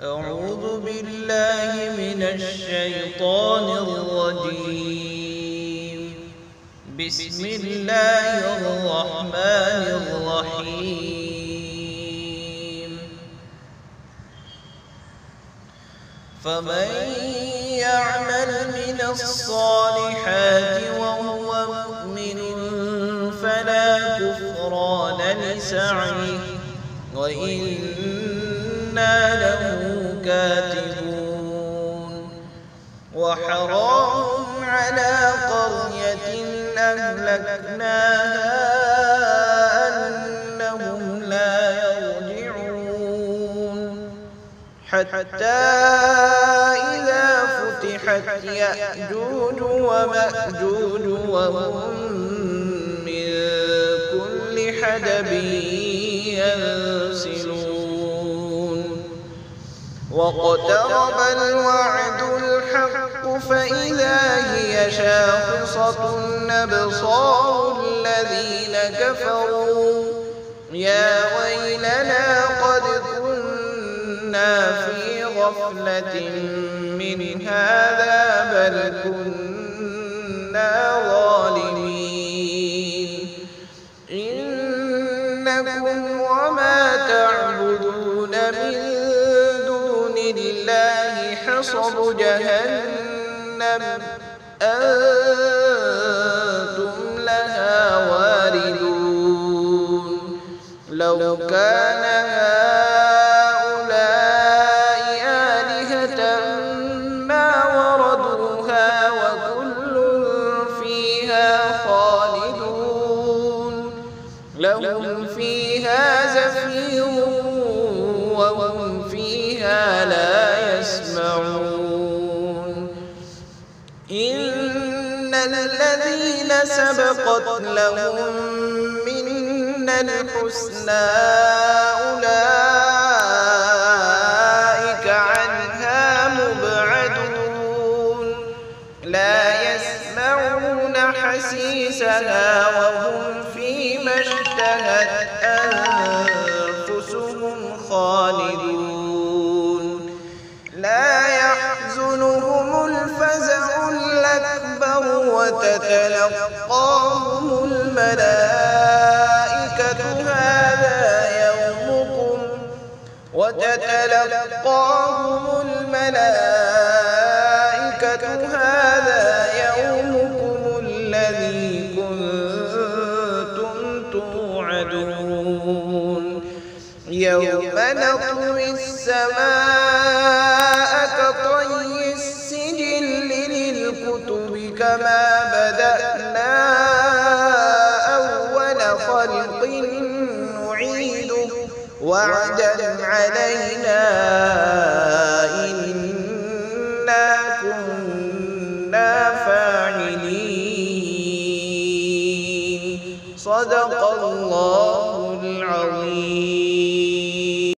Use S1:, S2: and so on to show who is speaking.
S1: أعوذ بالله من الشيطان الرجيم. بسم الله الرحمن الرحيم. فمن يعمل من الصالحات وهو مؤمن فلا كفران لسعيه وإنا له كاتبون. وحرام على قرية أهلكناها أنهم لا يرجعون حتى إذا فتحت يأجوج ومأجوج وهم من كل حدب ينسلون. واقترب الوعد الحق فإذا هي شاخصة أبصار الذين كفروا يا ويلنا قد كنا في غفلة من هذا بل كنا ظالمين. إنكم وما تعبدون من دون الله حصب جهنم أنتم لها واردون. لو كان هؤلاء آلهة ما وردوها وكل فيها خالدون. لهم فيها زفير وهم فيها لا يسمعون. إن الذين سبقت لهم منا الحسنى أولئك عنها مبعدون. لا يسمعون حسيسها وهم فيما اشتهت أنفسهم خالدون. لا يحزنهم الفزع الأكبر وتتلقاهم الملائكة هذا يومكم الذي كنتم توعدون. يوم نطوي السماء كطي السجل للكتب كما بدأنا أول خلق نعيده وعدا علينا إنا كنا فاعلين. صدق الله.